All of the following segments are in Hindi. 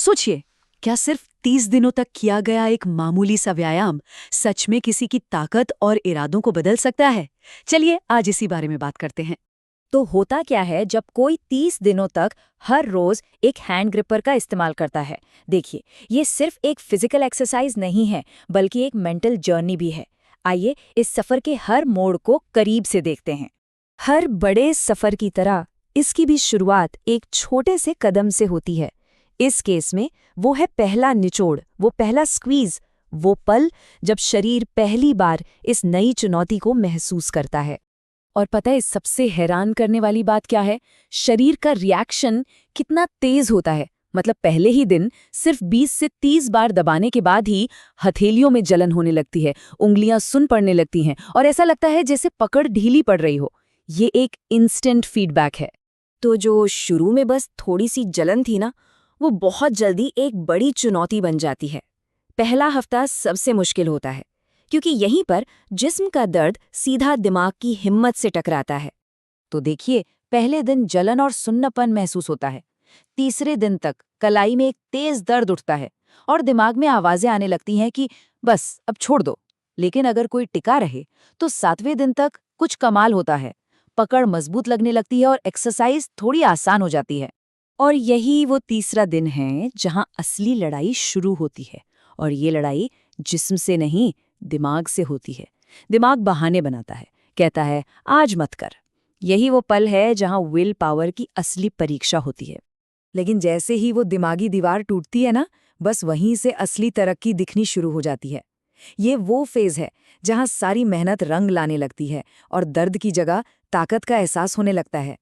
सोचिए, क्या सिर्फ 30 दिनों तक किया गया एक मामूली सा व्यायाम सच में किसी की ताकत और इरादों को बदल सकता है? चलिए आज इसी बारे में बात करते हैं। तो होता क्या है जब कोई 30 दिनों तक हर रोज एक हैंड ग्रिपर का इस्तेमाल करता है। देखिए, ये सिर्फ एक फिजिकल एक्सरसाइज नहीं है, बल्कि एक मेंटल जर्नी भी है। आइए इस सफर के हर मोड़ को करीब से देखते हैं। हर बड़े सफर की तरह इसकी भी शुरुआत एक छोटे से कदम से होती है। इस केस में वो है पहला निचोड़, वो पहला स्क्वीज, वो पल जब शरीर पहली बार इस नई चुनौती को महसूस करता है। और पता है सबसे हैरान करने वाली बात क्या है? शरीर का रिएक्शन कितना तेज होता है। मतलब पहले ही दिन सिर्फ 20 से 30 बार दबाने के बाद ही हथेलियों में जलन होने लगती है, उंगलियां सुन पड़ने लगती हैं और ऐसा लगता है जैसे पकड़ ढीली पड़ रही हो। ये एक इंस्टेंट फीडबैक है। तो जो शुरू में बस थोड़ी सी जलन थी ना, वो बहुत जल्दी एक बड़ी चुनौती बन जाती है। पहला हफ्ता सबसे मुश्किल होता है, क्योंकि यहीं पर जिस्म का दर्द सीधा दिमाग की हिम्मत से टकराता है। तो देखिए, पहले दिन जलन और सुन्नापन महसूस होता है। तीसरे दिन तक कलाई में एक तेज दर्द उठता है और दिमाग में आवाजें आने लगती हैं कि बस अब छोड़ दो। लेकिन अगर कोई टिका रहे तो 7वें दिन तक कुछ कमाल होता है। पकड़ मजबूत लगने लगती है और एक्सरसाइज थोड़ी आसान हो जाती है। और यही वो तीसरा दिन है जहां असली लड़ाई शुरू होती है। और ये लड़ाई जिस्म से नहीं, दिमाग से होती है। दिमाग बहाने बनाता है, कहता है आज मत कर। यही वो पल है जहां विल पावर की असली परीक्षा होती है। लेकिन जैसे ही वो दिमागी दीवार टूटती है ना, बस वहीं से असली तरक्की दिखनी शुरू हो जाती है। ये वो फेज है जहां सारी मेहनत रंग लाने लगती है और दर्द की जगह ताकत का एहसास होने लगता है।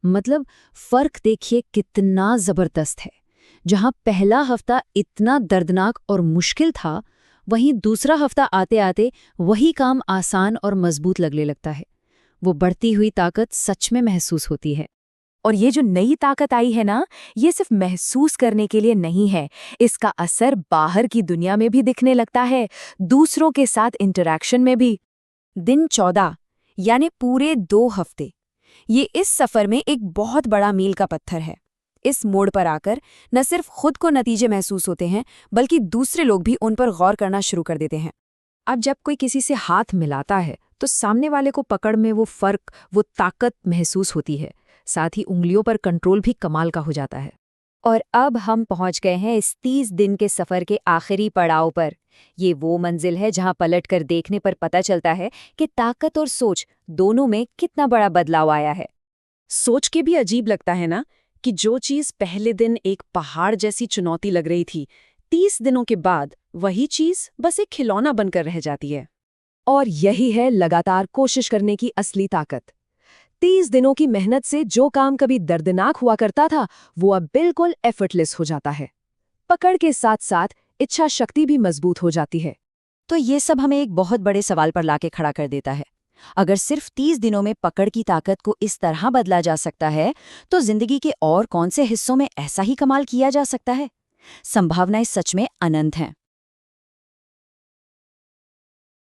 मतलब फर्क देखिए कितना जबरदस्त है। जहां पहला हफ्ता इतना दर्दनाक और मुश्किल था, वहीं दूसरा हफ्ता आते आते वही काम आसान और मजबूत लगने लगता है। वो बढ़ती हुई ताकत सच में महसूस होती है। और ये जो नई ताकत आई है ना, ये सिर्फ महसूस करने के लिए नहीं है, इसका असर बाहर की दुनिया में भी दिखने लगता है, दूसरों के साथ इंटरैक्शन में भी। दिन 14 यानी पूरे 2 हफ्ते, ये इस सफर में एक बहुत बड़ा मील का पत्थर है। इस मोड़ पर आकर न सिर्फ खुद को नतीजे महसूस होते हैं, बल्कि दूसरे लोग भी उन पर गौर करना शुरू कर देते हैं। अब जब कोई किसी से हाथ मिलाता है तो सामने वाले को पकड़ में वो फर्क, वो ताकत महसूस होती है। साथ ही उंगलियों पर कंट्रोल भी कमाल का हो जाता है। और अब हम पहुंच गए हैं इस 30 दिन के सफर के आखिरी पड़ाव पर। ये वो मंजिल है जहां पलटकर देखने पर पता चलता है कि ताकत और सोच दोनों में कितना बड़ा बदलाव आया है। सोच के भी अजीब लगता है ना कि जो चीज पहले दिन एक पहाड़ जैसी चुनौती लग रही थी, 30 दिनों के बाद वही चीज बस एक खिलौना बनकर रह जाती है। और यही है लगातार कोशिश करने की असली ताकत। 30 दिनों की मेहनत से जो काम कभी दर्दनाक हुआ करता था, वो अब बिल्कुल एफर्टलेस हो जाता है। पकड़ के साथ साथ इच्छा शक्ति भी मजबूत हो जाती है। तो ये सब हमें एक बहुत बड़े सवाल पर लाके खड़ा कर देता है। अगर सिर्फ 30 दिनों में पकड़ की ताकत को इस तरह बदला जा सकता है, तो जिंदगी के और कौन से हिस्सों में ऐसा ही कमाल किया जा सकता है? संभावनाएं सच में अनंत हैं।